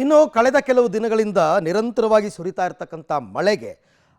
ಇನ್ನು ಕಳೆದ ಕೆಲವು ದಿನಗಳಿಂದ ನಿರಂತರವಾಗಿ ಸುರಿತಾ ಇರತಕ್ಕಂಥ ಮಳೆಗೆ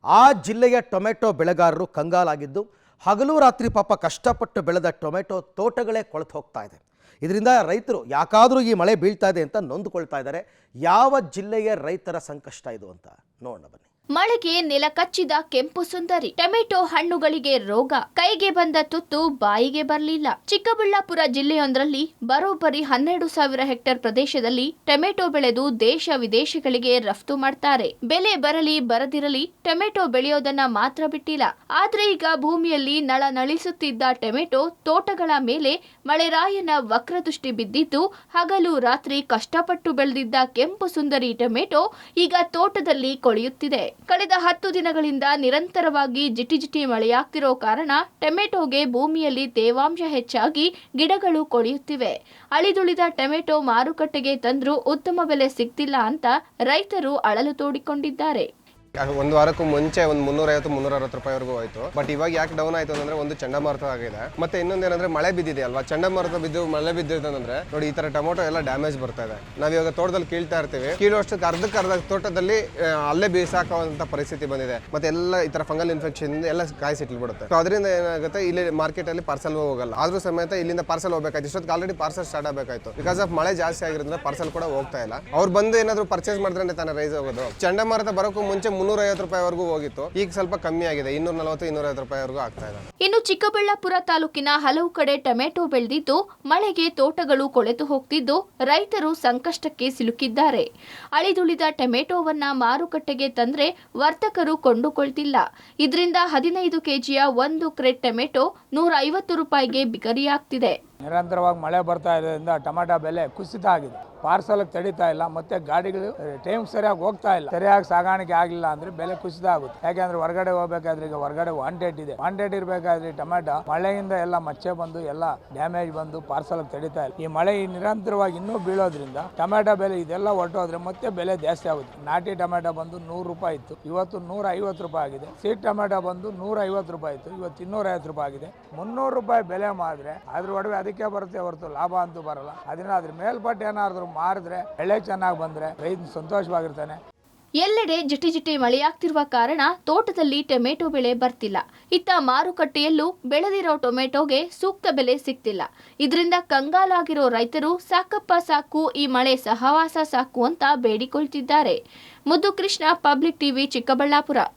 ಆ ಜಿಲ್ಲೆಯ ಟೊಮೆಟೊ ಬೆಳೆಗಾರರು ಕಂಗಾಲಾಗಿದ್ದು ಹಗಲು ರಾತ್ರಿ ಪಾಪ ಕಷ್ಟಪಟ್ಟು ಬೆಳೆದ ಟೊಮೆಟೊ ತೋಟಗಳೇ ಕೊಳೆತು ಹೋಗ್ತಾ ಇದೆ. ಇದರಿಂದ ರೈತರು ಯಾಕಾದರೂ ಈ ಮಳೆ ಬೀಳ್ತಾ ಇದೆ ಅಂತ ನೊಂದುಕೊಳ್ತಾ ಇದ್ದಾರೆ. ಯಾವ ಜಿಲ್ಲೆಯ ರೈತರ ಸಂಕಷ್ಟ ಇದು ಅಂತ ನೋಡೋಣ ಬನ್ನಿ. ಮಳೆಗೆ ನೆಲ ಕಚ್ಚಿದ ಕೆಂಪು ಸುಂದರಿ ಟೊಮೆಟೊ ಹಣ್ಣುಗಳಿಗೆ ರೋಗ, ಕೈಗೆ ಬಂದ ತುತ್ತು ಬಾಯಿಗೆ ಬರಲಿಲ್ಲ. ಚಿಕ್ಕಬಳ್ಳಾಪುರ ಜಿಲ್ಲೆಯೊಂದರಲ್ಲಿ ಬರೋಬ್ಬರಿ 12,000 ಹೆಕ್ಟೇರ್ ಪ್ರದೇಶದಲ್ಲಿ ಟೊಮೆಟೊ ಬೆಳೆದು ದೇಶ ವಿದೇಶಗಳಿಗೆ ರಫ್ತು ಮಾಡ್ತಾರೆ. ಬೆಲೆ ಬರಲಿ ಬರದಿರಲಿ ಟೊಮೆಟೊ ಬೆಳೆಯೋದನ್ನ ಮಾತ್ರ ಬಿಟ್ಟಿಲ್ಲ. ಆದ್ರೆ ಈಗ ಭೂಮಿಯಲ್ಲಿ ನಳನಳಿಸುತ್ತಿದ್ದ ಟೊಮೆಟೊ ತೋಟಗಳ ಮೇಲೆ ಮಳೆರಾಯನ ವಕ್ರದೃಷ್ಟಿ ಬಿದ್ದಿದ್ದು ಹಗಲು ರಾತ್ರಿ ಕಷ್ಟಪಟ್ಟು ಬೆಳೆದಿದ್ದ ಕೆಂಪು ಸುಂದರಿ ಟೊಮೆಟೊ ಈಗ ತೋಟದಲ್ಲಿ ಕೊಳೆಯುತ್ತಿದೆ. ಕಳೆದ 10 ದಿನಗಳಿಂದ ನಿರಂತರವಾಗಿ ಜಿಟಿ ಮಳೆಯಾಗ್ತಿರೋ ಕಾರಣ ಟೊಮೆಟೊಗೆ ಭೂಮಿಯಲ್ಲಿ ತೇವಾಂಶ ಹೆಚ್ಚಾಗಿ ಗಿಡಗಳು ಕೊಳೆಯುತ್ತಿವೆ. ಅಳಿದುಳಿದ ಟೊಮೆಟೊ ಮಾರುಕಟ್ಟೆಗೆ ತಂದ್ರೂ ಉತ್ತಮ ಬೆಲೆ ಸಿಗ್ತಿಲ್ಲ ಅಂತ ರೈತರು ಅಳಲು ತೋಡಿಕೊಂಡಿದ್ದಾರೆ. ಒಂದು ವಾರಕ್ಕೂ ಮುಂಚೆ ಒಂದು 350-360 ರೂಪಾಯಿವರೆಗೂ ಹೋಯ್ತು. ಬಟ್ ಇವಾಗ ಯಾಕೆ ಡೌನ್ ಆಯ್ತು ಅಂದ್ರೆ ಒಂದು ಚಂಡಮಾರುತ ಆಗಿದೆ, ಮತ್ತೆ ಇನ್ನೊಂದೇನಂದ್ರೆ ಮಳೆ ಬಿದ್ದಿದೆ ಅಲ್ವಾ. ಚಂಡಮಾರುತ ಬಿದ್ದು ಮಳೆ ಬಿದ್ದಿರ್ತಂದ್ರೆ ನೋಡಿ ಈ ತರ ಟೊಮೊಟೊ ಎಲ್ಲ ಡ್ಯಾಮೇಜ್ ಬರ್ತಾ ಇದೆ. ನಾವ್ ಇವಾಗ ತೋಟದಲ್ಲಿ ಕೀಳ್ತಾ ಇರ್ತೀವಿ, ಕೀಳೋಷ್ಟಕ್ಕೆ ಅರ್ಧ ತೋಟದಲ್ಲಿ ಅಲ್ಲೇ ಬೀಸಾಕುವಂತ ಪರಿಸ್ಥಿತಿ ಬಂದಿದೆ. ಮತ್ತೆ ಎಲ್ಲ ಈ ತರ ಫಂಗಲ್ ಇನ್ಫೆಕ್ಷನ್ ಎಲ್ಲ ಕಾಯಿಸಿಟ್ಬಿಡುತ್ತೆ. ಸೊ ಅದರಿಂದ ಏನಾಗುತ್ತೆ, ಇಲ್ಲಿ ಮಾರ್ಕೆಟ್ ಅಲ್ಲಿ ಪಾರ್ಸಲ್ ಹೋಗಲ್ಲ. ಆದ್ರೂ ಸಮೇತ ಇಲ್ಲಿಂದ ಪಾರ್ಸಲ್ ಹೋಗ್ಬೇಕಾಯ್ತು. ಇಷ್ಟೊತ್ತಿಗೆ ಆಲ್ರೆಡಿ ಪಾರ್ಸಲ್ ಸ್ಟಾರ್ಟ್ ಆಗಬೇಕಾಯ್ತು. ಬಿಕಾಸ್ ಆಫ್ ಮಳೆ ಜಾಸ್ತಿ ಆಗಿರೋದ್ರಿಂದ ಪಾರ್ಸಲ್ ಕೂಡ ಹೋಗ್ತಾ ಇಲ್ಲ. ಅವ್ರು ಬಂದು ಏನಾದ್ರು ಪರ್ಚೇಸ್ ಮಾಡಿದ್ರೆ ತಾನೇ ರೈಸ್ ಹೋಗೋದು. ಚಂಡಮಾರುತ ಬರೋಕ್ಕೂ ಮುಂಚೆ 350 ರೂಪಾಯಿವರೆಗೂ ಹೋಗಿತ್ತು, ಈಗ ಸ್ವಲ್ಪ ಕಮ್ಮಿ ಆಗಿದೆ, 240-250 ರೂಪಾಯಿವರೆಗೂ ಆಗ್ತಾ ಇದೆ. ಇನ್ನು ಚಿಕ್ಕಬಳ್ಳಾಪುರ ತಾಲೂಕಿನ ಹಲವು ಕಡೆ ಟೊಮೆಟೊ ಬೆಳೆದಿದ್ದು ಮಳೆಗೆ ತೋಟಗಳು ಕೊಳೆತು ಹೋಗ್ತಿದ್ದು ರೈತರು ಸಂಕಷ್ಟಕ್ಕೆ ಸಿಲುಕಿದ್ದಾರೆ. ಅಳಿದುಳಿದ ಟೊಮೆಟೊವನ್ನ ಮಾರುಕಟ್ಟೆಗೆ ತಂದ್ರೆ ವರ್ತಕರು ಕೊಂಡುಕೊಳ್ತಿಲ್ಲ. ಇದರಿಂದ 15 ಕೆಜಿಯ 1 ಕ್ರೇಟ್ ಟೊಮೆಟೊ 150 ರೂಪಾಯಿಗೆ ಬಿಕರಿಯಾಗ್ತಿದೆ. ನಿರಂತರವಾಗಿ ಮಳೆ ಬರ್ತಾ ಇರೋದ್ರಿಂದ ಟೊಮೆಟೊ ಬೆಲೆ ಕುಸಿತ ಆಗಿದೆ. ಪಾರ್ಸಲ್ ತಡೀತಾ ಇಲ್ಲ, ಮತ್ತೆ ಗಾಡಿಗಳು ಟೈಮ್ ಸರಿಯಾಗಿ ಹೋಗ್ತಾ ಇಲ್ಲ. ಸರಿಯಾಗಿ ಸಾಗಾಣಿಕೆ ಆಗಿಲ್ಲ ಅಂದ್ರೆ ಬೆಲೆ ಕುಸಿತ ಆಗುತ್ತೆ. ಯಾಕೆಂದ್ರೆ ಹೊರಗಡೆ ಹೋಗ್ಬೇಕಾದ್ರೆ ಈಗ ಹೊರಗಡೆ ವಾಂಟೆಡ್ ಇದೆ. ವಾಂಟೆಡ್ ಇರಬೇಕಾದ್ರೆ ಟೊಮೆಟೊ ಮಳೆಯಿಂದ ಎಲ್ಲ ಮಚ್ಚೆ ಬಂದು ಎಲ್ಲ ಡ್ಯಾಮೇಜ್ ಬಂದು ಪಾರ್ಸಲ್ ತಡೀತಾ ಇಲ್ಲ. ಈ ಮಳೆ ನಿರಂತರವಾಗಿ ಇನ್ನೂ ಬೀಳೋದ್ರಿಂದ ಟೊಮೆಟೊ ಬೆಲೆ ಇದೆಲ್ಲ ಹೊರಟೋದ್ರೆ ಮತ್ತೆ ಬೆಲೆ ಜಾಸ್ತಿ ಆಗುತ್ತೆ. ನಾಟಿ ಟೊಮೆಟೊ ಬಂದು 100 ರೂಪಾಯಿ ಇತ್ತು, ಇವತ್ತು 150 ರೂಪಾಯಿ ಆಗಿದೆ. ಸೀಟ್ ಟೊಮೆಟೊ ಬಂದು 150 ರೂಪಾಯಿ ಇತ್ತು, ಇವತ್ತು 250 ರೂಪಾಯಿ ಆಗಿದೆ. 300 ರೂಪಾಯಿ ಬೆಲೆ ಮಾಡಿದ್ರೆ ಅದ್ರ ಒಡವೆ ಅದಕ್ಕೆ ಬರುತ್ತೆ ಹೊರತು ಲಾಭ ಅಂತೂ ಬರಲ್ಲ. ಅದನ್ನ ಅದ್ರ ಮೇಲ್ಪಟ್ಟು ಏನಾದ್ರು ಮಾರಿದ್ರೆ ಬೆಳೆ ಚೆನ್ನಾಗಿ ಬಂದ್ರೆ ರೈತ ಸಂತೋಷವಾಗಿರ್ತಾನೆ. ಎಲ್ಲೆಡೆ ಜಿಟಿ ಮಳೆಯಾಗ್ತಿರುವ ಕಾರಣ ತೋಟದಲ್ಲಿ ಟೊಮೆಟೊ ಬೆಳೆ ಬರ್ತಿಲ್ಲ. ಇತ್ತ ಮಾರುಕಟ್ಟೆಯಲ್ಲೂ ಬೆಳೆದಿರೋ ಟೊಮೆಟೊಗೆ ಸೂಕ್ತ ಬೆಲೆ ಸಿಗ್ತಿಲ್ಲ. ಇದರಿಂದ ಕಂಗಾಲಾಗಿರೋ ರೈತರು ಸಾಕಪ್ಪ ಸಾಕು, ಈ ಮಳೆ ಸಹವಾಸ ಸಾಕು ಅಂತ ಬೇಡಿಕೊಳ್ತಿದ್ದಾರೆ. ಮುದ್ದು ಕೃಷ್ಣ, ಪಬ್ಲಿಕ್ ಟಿವಿ, ಚಿಕ್ಕಬಳ್ಳಾಪುರ.